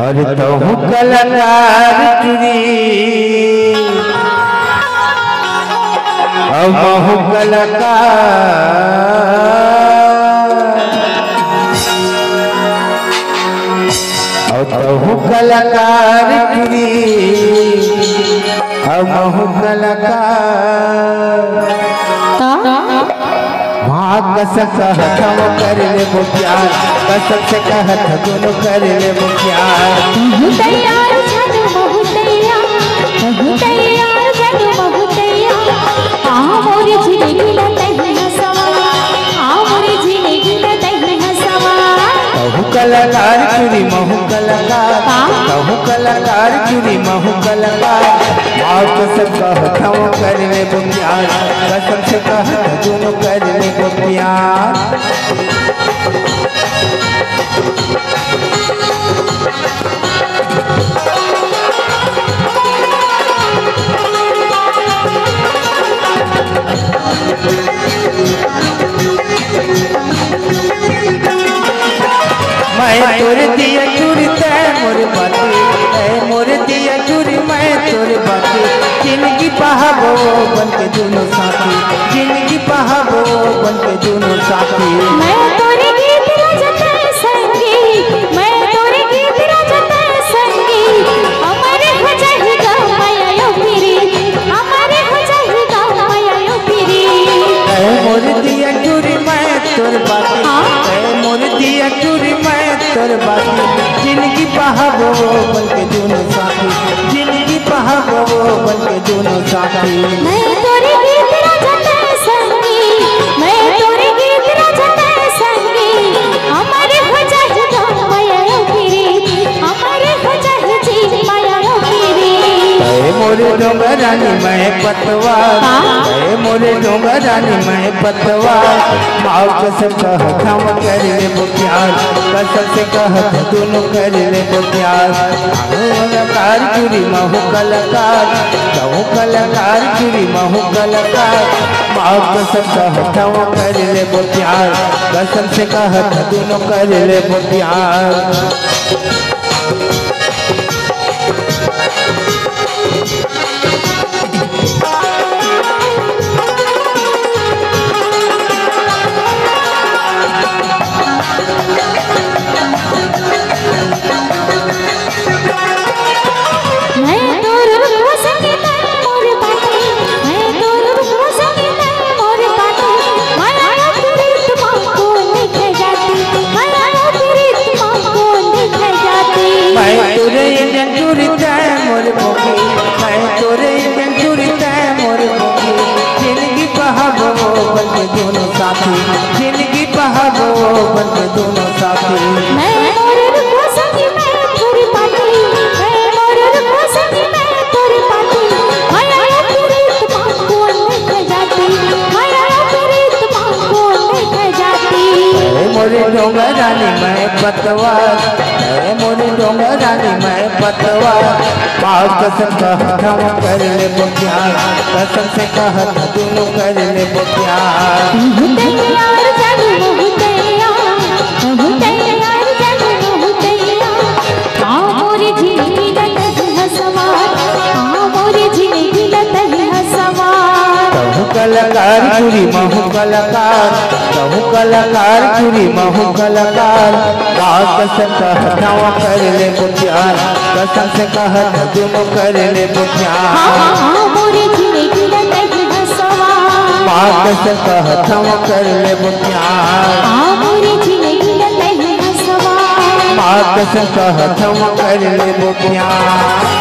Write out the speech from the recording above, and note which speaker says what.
Speaker 1: और तो कलाकार चुरी अब महु कलाकार और तो कलाकार चुरी अब महु कलाकार कसम कहत कर ले वो प्यार कसम से कहत दोनों कर ले वो प्यार
Speaker 2: तैयार छनु बहुत तैयार छनु बहुत तैयार आ मोर जिंदगी ला तही हसवा आ मोर जिंदगी ला तही हसवा
Speaker 1: कहू कलाकार चुरी महू कलाकार कहू कलाकार चुरी महू कलाकार आओ कसम कहत कर ले वो प्यार कसम से कहत दोनों कर ले वो प्यार मैं तोर दिया चूरी तय मोर बाती मोर दिया चूरी मैं तोर बाती जिंदगी पहाबो बन के दोनों साथी जिंदगी पहाबो बन के दोनों साथी
Speaker 2: मैं तोरे गीत रचते संगी मैं तोरे गीत रचते संगी हमारे हो जाएगा माया यो फिरी हमारे हो जाएगा माया यो फिरी
Speaker 1: मोर दिया चूरी मैं तोर बाती मोर दिया चूरी मैं तोर बाती जिंदगी पहाबो बन के दोनों साथी जिंदगी पहाबो बन के दोनों साथी
Speaker 2: मैं तोरे गीत रचते संगी मैं तोरे गीत रचते संगी हमारे हो जाएगा माया यो फिरी हमारे हो जाएगी माया यो फिरी
Speaker 1: मोरे डोंगरानी मैं पतवार मोरे डोंगरानी मैं पतवार माओ कसम कहत हम कर ले वो प्यार कसम से कहत दोनों कर ले वो प्यार कलाकार चुरी महू कलाकार कहूँ कलाकार चुरी महू कलाकार माओ कसम कहत हम कर ले वो प्यार कसम से कहत दोनों कर ले वो प्यार जिंदगी पहाबो बन के दोनों साथी
Speaker 2: मैं मोर को संगी मैं तोरी पाती मैं मोर को संगी मैं तोरी पाती माया तेरी तुम को नहीं जाती माया तेरी तुम को नहीं जाती
Speaker 1: मोरे डोंगरानी मैं पतवार मोरे डोंगरानी मैं पतवार माँ कसम कहत हम कर ले वो प्यार कसम से कहत दोनों कर ले वो प्यार
Speaker 2: तैयार जानू बहुत तैयार जानू बहुत तैयार आ मोरे जिंदगी ला तही हसवा आ मोरे जिंदगी ला तही हसवा
Speaker 1: कहू कलाकार चुरी महू कलाकार कहू कलाकार चुरी महू कलाकार माँ कसम कहत हम कर ले वो प्यार कसम से कहत दोनों कर ले वो प्यार
Speaker 2: मोरे जिंदगी ला तही हसवा
Speaker 1: माँ कसम कहत हम कर ले वो प्यार
Speaker 2: मोरे जिंदगी ला तही हसवा
Speaker 1: माँ कसम कहत हम कर ले वो प्यार।